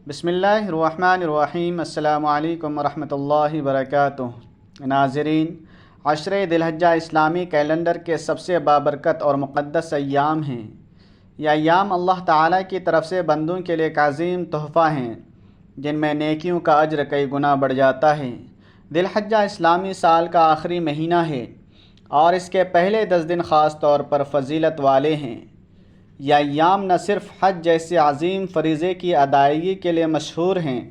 بسم اللہ الرحمن الرحیم۔ السلام علیکم ورحمۃ اللہ وبرکاتہ۔ ناظرین، عشرہ ذی الحجہ اسلامی کیلنڈر کے سب سے بابرکت اور مقدس ایام ہیں۔ یہ ایام اللہ تعالیٰ کی طرف سے بندوں کے لیے ایک عظیم تحفہ ہیں، جن میں نیکیوں کا اجر کئی گنا بڑھ جاتا ہے۔ ذی الحجہ اسلامی سال کا آخری مہینہ ہے اور اس کے پہلے 10 دن خاص طور پر فضیلت والے ہیں۔ یہ ایام نہ صرف حج جیسے عظیم فریضے کی ادائیگی کے لیے مشہور ہیں،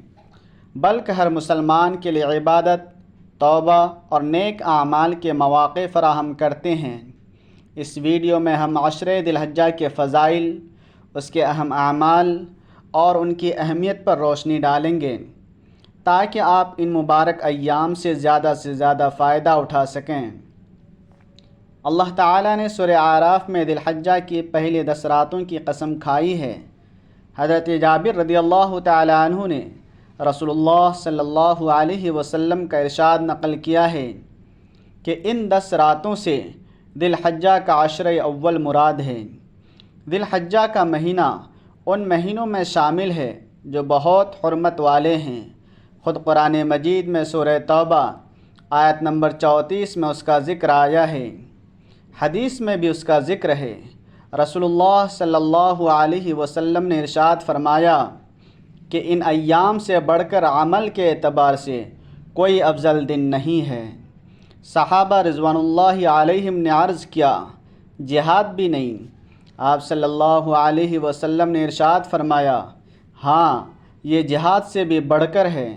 بلکہ ہر مسلمان کے لیے عبادت، توبہ اور نیک اعمال کے مواقع فراہم کرتے ہیں۔ اس ویڈیو میں ہم عشرہ ذی الحجہ کے فضائل، اس کے اہم اعمال اور ان کی اہمیت پر روشنی ڈالیں گے تاکہ آپ ان مبارک ایام سے زیادہ فائدہ اٹھا سکیں۔ اللہ تعالیٰ نے سورہ اعراف میں ذی الحجہ کی پہلی 10 راتوں کی قسم کھائی ہے۔ حضرت جابر رضی اللہ تعالیٰ عنہ نے رسول اللہ صلی اللہ علیہ وسلم کا ارشاد نقل کیا ہے کہ ان 10 راتوں سے ذی الحجہ کا عشرہ اول مراد ہے۔ ذی الحجہ کا مہینہ ان مہینوں میں شامل ہے جو بہت حرمت والے ہیں۔ خود قرآن مجید میں سورہ توبہ آیت نمبر 34 میں اس کا ذکر آیا ہے۔ حدیث میں بھی اس کا ذکر ہے۔ رسول اللہ صلی اللہ علیہ وسلم نے ارشاد فرمایا کہ ان ایام سے بڑھ کر عمل کے اعتبار سے کوئی افضل دن نہیں ہے۔ صحابہ رضوان اللہ علیہم نے عرض کیا، جہاد بھی نہیں؟ آپ صلی اللہ علیہ وسلم نے ارشاد فرمایا، ہاں، یہ جہاد سے بھی بڑھ کر ہے،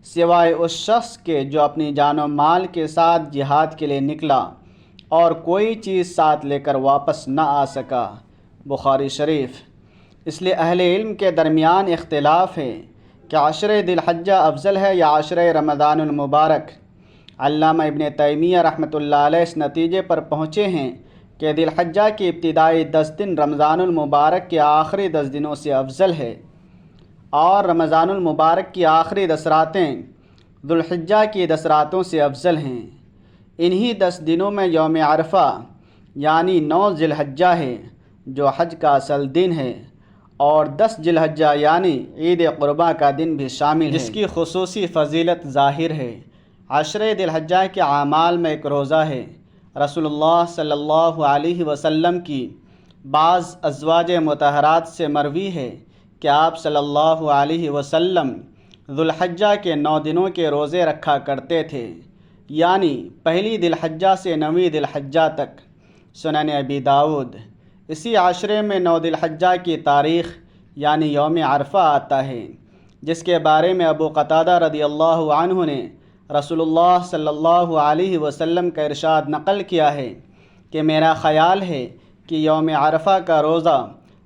سوائے اس شخص کے جو اپنی جان و مال کے ساتھ جہاد کے لیے نکلا اور کوئی چیز ساتھ لے کر واپس نہ آ سکا۔ بخاری شریف۔ اس لیے اہل علم کے درمیان اختلاف ہے کہ عشرہ ذی الحجہ افضل ہے یا عشرہ رمضان المبارک۔ علامہ ابن تیمیہ رحمۃ اللہ علیہ اس نتیجے پر پہنچے ہیں کہ ذی الحجہ کی ابتدائی 10 دن رمضان المبارک کے آخری 10 دنوں سے افضل ہے، اور رمضان المبارک کی آخری 10 راتیں ذی الحجہ کی 10 راتوں سے افضل ہیں۔ انہی 10 دنوں میں یوم عرفہ یعنی 9 ذی الحجہ ہے جو حج کا اصل دن ہے، اور 10 ذی الحجہ یعنی عید قرباں کا دن بھی شامل ہے، جس کی خصوصی فضیلت ظاہر ہے۔ عشرہ ذی الحجہ کے اعمال میں ایک روزہ ہے۔ رسول اللہ صلی اللہ علیہ وسلم کی بعض ازواج مطہرات سے مروی ہے کہ آپ صلی اللہ علیہ وسلم ذی الحجہ کے 9 دنوں کے روزے رکھا کرتے تھے، یعنی پہلی ذی الحجہ سے 9ویں ذی الحجہ تک۔ سنن ابی داؤد۔ اسی عشرے میں 9 ذی الحجہ کی تاریخ یعنی یوم عرفہ آتا ہے، جس کے بارے میں ابو قتادہ رضی اللہ عنہ نے رسول اللہ صلی اللہ علیہ وسلم کا ارشاد نقل کیا ہے کہ میرا خیال ہے کہ یوم عرفہ کا روزہ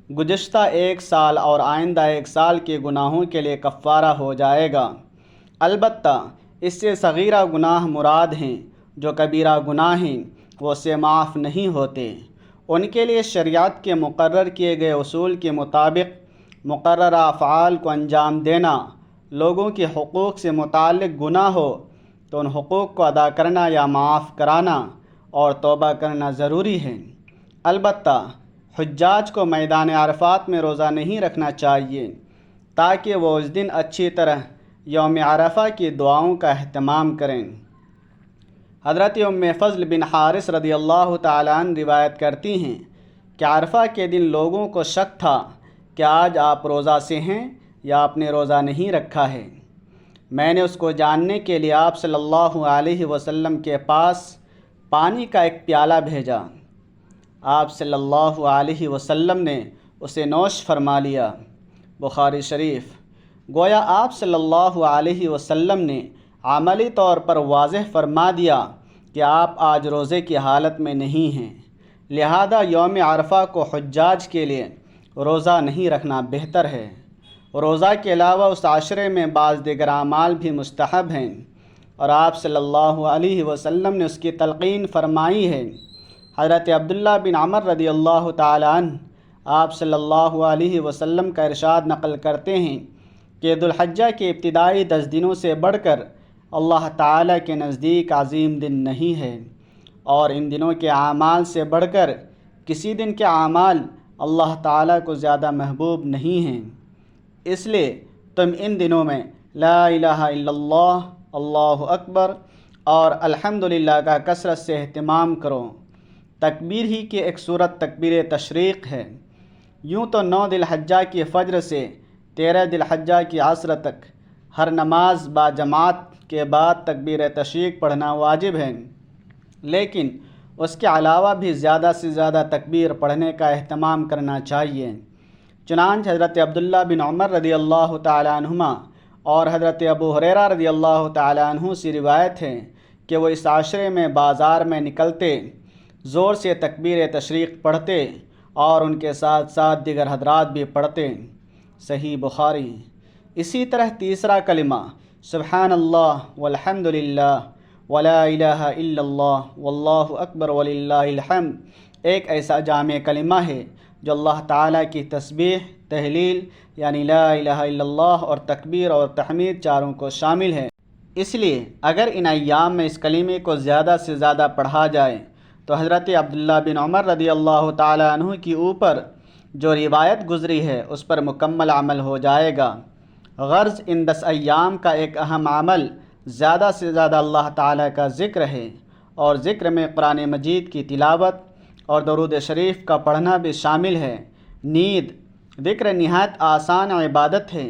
گزشتہ 1 سال اور آئندہ 1 سال کے گناہوں کے لیے کفارہ ہو جائے گا۔ البتہ اس سے صغیرہ گناہ مراد ہیں، جو کبیرہ گناہ ہیں وہ سے معاف نہیں ہوتے۔ ان کے لیے شریعت کے مقرر کیے گئے اصول کے مطابق مقررہ افعال کو انجام دینا، لوگوں کے حقوق سے متعلق گناہ ہو تو ان حقوق کو ادا کرنا یا معاف کرانا اور توبہ کرنا ضروری ہے۔ البتہ حجاج کو میدان عرفات میں روزہ نہیں رکھنا چاہیے تاکہ وہ اس دن اچھی طرح یوم عرفہ کی دعاؤں کا اہتمام کریں۔ حضرت ام فضل بن حارث رضی اللہ تعالیٰ عنہ روایت کرتی ہیں کہ عرفہ کے دن لوگوں کو شک تھا کہ آج آپ روزہ سے ہیں یا آپ نے روزہ نہیں رکھا ہے۔ میں نے اس کو جاننے کے لیے آپ صلی اللہ علیہ وسلم کے پاس پانی کا ایک پیالہ بھیجا۔ آپ صلی اللہ علیہ وسلم نے اسے نوش فرما لیا۔ بخاری شریف۔ گویا آپ صلی اللہ علیہ وسلم نے عملی طور پر واضح فرما دیا کہ آپ آج روزے کی حالت میں نہیں ہیں، لہذا یوم عرفہ کو حجاج کے لیے روزہ نہیں رکھنا بہتر ہے۔ روزہ کے علاوہ اس عشرے میں بعض دیگر اعمال بھی مستحب ہیں، اور آپ صلی اللہ علیہ وسلم نے اس کی تلقین فرمائی ہے۔ حضرت عبداللہ بن عمر رضی اللہ تعالیٰ عنہ آپ صلی اللہ علیہ وسلم کا ارشاد نقل کرتے ہیں کہ ذی الحجہ کے ابتدائی 10 دنوں سے بڑھ کر اللہ تعالیٰ کے نزدیک عظیم دن نہیں ہے، اور ان دنوں کے اعمال سے بڑھ کر کسی دن کے اعمال اللہ تعالیٰ کو زیادہ محبوب نہیں ہیں۔ اس لیے تم ان دنوں میں لا الہ الا اللہ، اللہ اکبر اور الحمدللہ کا کثرت سے اہتمام کرو۔ تکبیر ہی کی ایک صورت تکبیر تشریق ہے۔ یوں تو 9 ذی الحجہ کی فجر سے 13 ذی الحجہ کی عصر تک ہر نماز با جماعت کے بعد تکبیر تشریق پڑھنا واجب ہے، لیکن اس کے علاوہ بھی زیادہ سے زیادہ تکبیر پڑھنے کا اہتمام کرنا چاہیے۔ چنانچہ حضرت عبداللہ بن عمر رضی اللہ تعالیٰ عنہما اور حضرت ابو ہریرہ رضی اللہ تعالیٰ عنہ سے روایت ہے کہ وہ اس عشرے میں بازار میں نکلتے، زور سے تکبیر تشریق پڑھتے اور ان کے ساتھ ساتھ دیگر حضرات بھی پڑھتے۔ صحیح بخاری۔ اسی طرح تیسرا کلمہ سبحان اللہ والحمد للہ ولا الہ الا اللہ واللہ اکبر وللہ الحمد ایک ایسا جامع کلمہ ہے جو اللہ تعالیٰ کی تسبیح، تہلیل یعنی لا الہ الا اللہ اور تکبیر اور تحمید چاروں کو شامل ہے۔ اس لیے اگر ان ایام میں اس کلمے کو زیادہ سے زیادہ پڑھا جائے تو حضرت عبداللہ بن عمر رضی اللہ تعالیٰ عنہ کی اوپر جو روایت گزری ہے اس پر مکمل عمل ہو جائے گا۔ غرض ان 10 ایام کا ایک اہم عمل زیادہ سے زیادہ اللہ تعالیٰ کا ذکر ہے، اور ذکر میں قرآن مجید کی تلاوت اور درود شریف کا پڑھنا بھی شامل ہے۔ نیند ذکر نہایت آسان عبادت ہے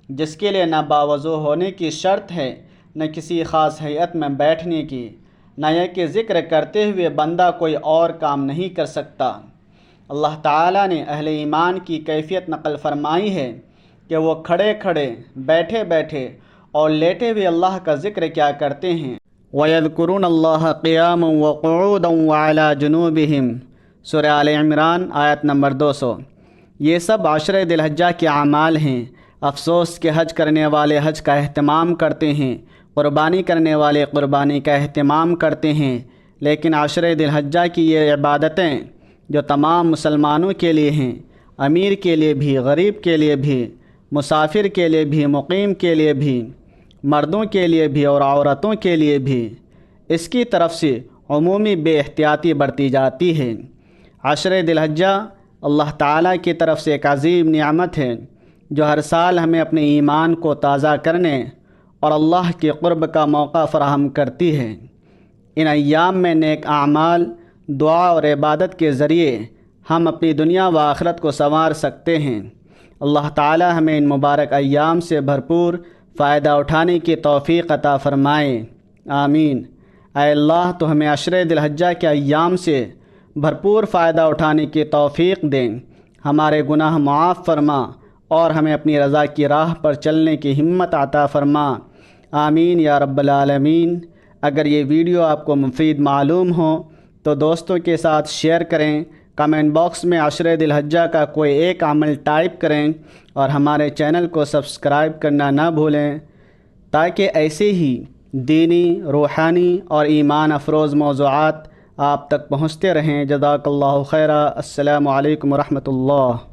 جس کے لیے نہ باوضو ہونے کی شرط ہے، نہ کسی خاص ہیئت میں بیٹھنے کی، نہ یہ کہ ذکر کرتے ہوئے بندہ کوئی اور کام نہیں کر سکتا۔ اللہ تعالیٰ نے اہل ایمان کی کیفیت نقل فرمائی ہے کہ وہ کھڑے کھڑے، بیٹھے بیٹھے اور لیٹے ہوئے اللہ کا ذکر کیا کرتے ہیں۔ وَيَذْكُرُونَ اللَّهَ قِيَامًا وَقُعُودًا وَعَلَى جُنُوبِهِمْ سورہ آل عمران آیت نمبر 200۔ یہ سب عشرہ ذی الحجہ کے اعمال ہیں۔ افسوس کہ حج کرنے والے حج کا اہتمام کرتے ہیں، قربانی کرنے والے قربانی کا اہتمام کرتے ہیں، لیکن عشرہ ذی الحجہ کی یہ عبادتیں جو تمام مسلمانوں کے لیے ہیں، امیر کے لیے بھی، غریب کے لیے بھی، مسافر کے لیے بھی، مقیم کے لیے بھی، مردوں کے لیے بھی اور عورتوں کے لیے بھی، اس کی طرف سے عمومی بے احتیاطی برتی جاتی ہے۔ عشرہ ذی الحجہ اللہ تعالیٰ کی طرف سے ایک عظیم نعمت ہے جو ہر سال ہمیں اپنے ایمان کو تازہ کرنے اور اللہ کے قرب کا موقع فراہم کرتی ہے۔ ان ایام میں نیک اعمال، دعا اور عبادت کے ذریعے ہم اپنی دنیا و آخرت کو سنوار سکتے ہیں۔ اللہ تعالی ہمیں ان مبارک ایام سے بھرپور فائدہ اٹھانے کی توفیق عطا فرمائے، آمین۔ اے اللہ تو ہمیں عشرہ ذی الحجہ کے ایام سے بھرپور فائدہ اٹھانے کی توفیق دیں، ہمارے گناہ معاف فرما اور ہمیں اپنی رضا کی راہ پر چلنے کی ہمت عطا فرما، آمین یا رب العالمین۔ اگر یہ ویڈیو آپ کو مفید معلوم ہو تو دوستوں کے ساتھ شیئر کریں، کمنٹ باکس میں عشرہ ذی الحجہ کا کوئی ایک عمل ٹائپ کریں اور ہمارے چینل کو سبسکرائب کرنا نہ بھولیں تاکہ ایسے ہی دینی، روحانی اور ایمان افروز موضوعات آپ تک پہنچتے رہیں۔ جزاک اللہ خیرا۔ السلام علیکم ورحمۃ اللہ۔